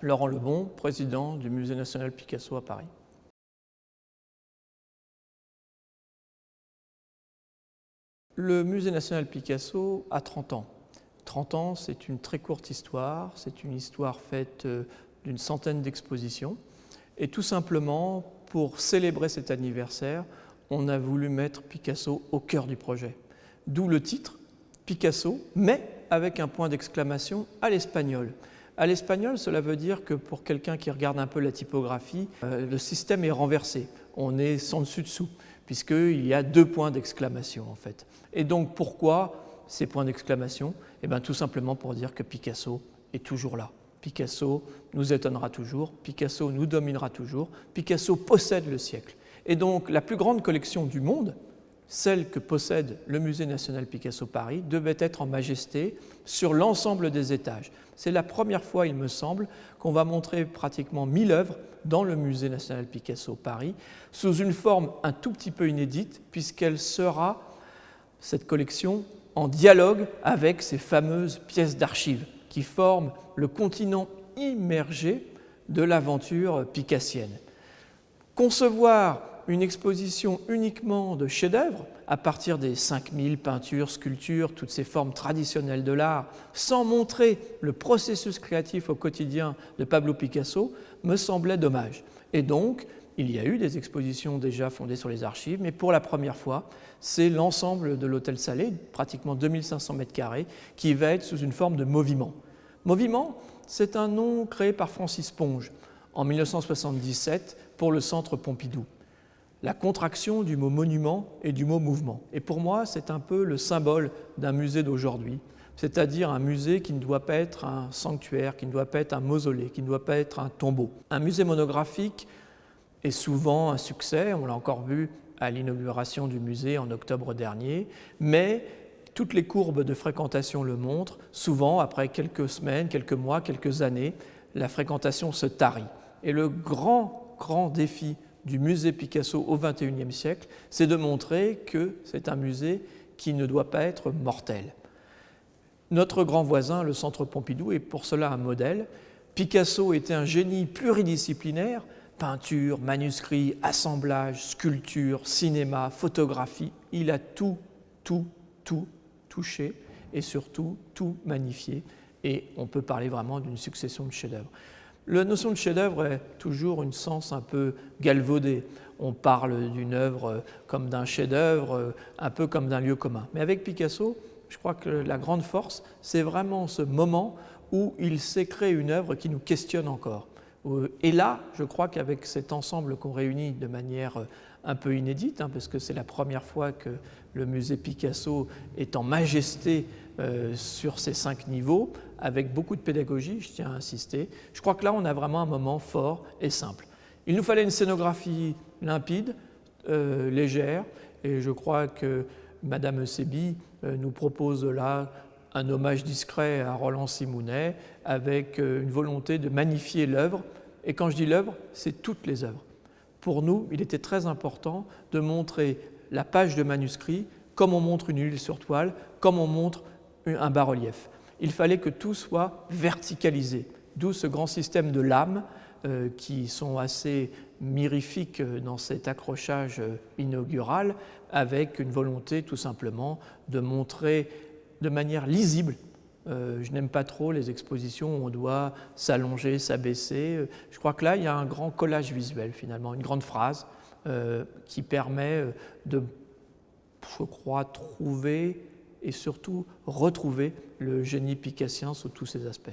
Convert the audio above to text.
Laurent Lebon, président du Musée national Picasso à Paris. Le Musée national Picasso a 30 ans. 30 ans, c'est une très courte histoire, c'est une histoire faite d'une centaine d'expositions. Et tout simplement, pour célébrer cet anniversaire, on a voulu mettre Picasso au cœur du projet. D'où le titre, Picasso, mais avec un point d'exclamation à l'espagnol. À l'espagnol, cela veut dire que pour quelqu'un qui regarde un peu la typographie, le système est renversé. On est sans dessus-dessous, puisqu'il y a 2 points d'exclamation en fait. Et donc pourquoi ces points d'exclamation? Eh bien tout simplement pour dire que Picasso est toujours là. Picasso nous étonnera toujours, Picasso nous dominera toujours, Picasso possède le siècle. Et donc la plus grande collection du monde, celle que possède le Musée national Picasso Paris, devait être en majesté sur l'ensemble des étages. C'est la première fois, il me semble, qu'on va montrer pratiquement 1000 œuvres dans le Musée national Picasso Paris, sous une forme un tout petit peu inédite, puisqu'elle sera, cette collection, en dialogue avec ces fameuses pièces d'archives qui forment le continent immergé de l'aventure picassienne. Concevoir une exposition uniquement de chefs-d'œuvre, à partir des 5000 peintures, sculptures, toutes ces formes traditionnelles de l'art, sans montrer le processus créatif au quotidien de Pablo Picasso, me semblait dommage. Et donc, il y a eu des expositions déjà fondées sur les archives, mais pour la première fois, c'est l'ensemble de l'Hôtel Salé, pratiquement 2500 m², qui va être sous une forme de moviment. Moviment, c'est un nom créé par Francis Ponge en 1977 pour le Centre Pompidou. La contraction du mot monument et du mot mouvement. Et pour moi, c'est un peu le symbole d'un musée d'aujourd'hui, c'est-à-dire un musée qui ne doit pas être un sanctuaire, qui ne doit pas être un mausolée, qui ne doit pas être un tombeau. Un musée monographique est souvent un succès, on l'a encore vu à l'inauguration du musée en octobre dernier, mais toutes les courbes de fréquentation le montrent, souvent après quelques semaines, quelques mois, quelques années, la fréquentation se tarit. Et le grand défi du musée Picasso au XXIe siècle, c'est de montrer que c'est un musée qui ne doit pas être mortel. Notre grand voisin, le Centre Pompidou, est pour cela un modèle. Picasso était un génie pluridisciplinaire, peinture, manuscrit, assemblage, sculpture, cinéma, photographie. Il a tout touché et surtout tout magnifié. Et on peut parler vraiment d'une succession de chefs-d'œuvre. La notion de chef-d'œuvre est toujours une sens un peu galvaudée. On parle d'une œuvre comme d'un chef-d'œuvre, un peu comme d'un lieu commun. Mais avec Picasso, je crois que la grande force, c'est vraiment ce moment où il sait créer une œuvre qui nous questionne encore. Et là, je crois qu'avec cet ensemble qu'on réunit de manière un peu inédite, parce que c'est la première fois que le musée Picasso est en majesté sur ces 5 niveaux, avec beaucoup de pédagogie, je tiens à insister. Je crois que là, on a vraiment un moment fort et simple. Il nous fallait une scénographie limpide, légère, et je crois que Madame Eussébi nous propose là un hommage discret à Roland Simounet, avec une volonté de magnifier l'œuvre. Et quand je dis l'œuvre, c'est toutes les œuvres. Pour nous, il était très important de montrer la page de manuscrit comme on montre une huile sur toile, comme on montre un bas-relief. Il fallait que tout soit verticalisé, d'où ce grand système de lames qui sont assez mirifiques dans cet accrochage inaugural, avec une volonté tout simplement de montrer de manière lisible. Je n'aime pas trop les expositions où on doit s'allonger, s'abaisser. Je crois que là, il y a un grand collage visuel finalement, une grande phrase qui permet de, je crois, trouver et surtout retrouver le génie picassien sous tous ses aspects.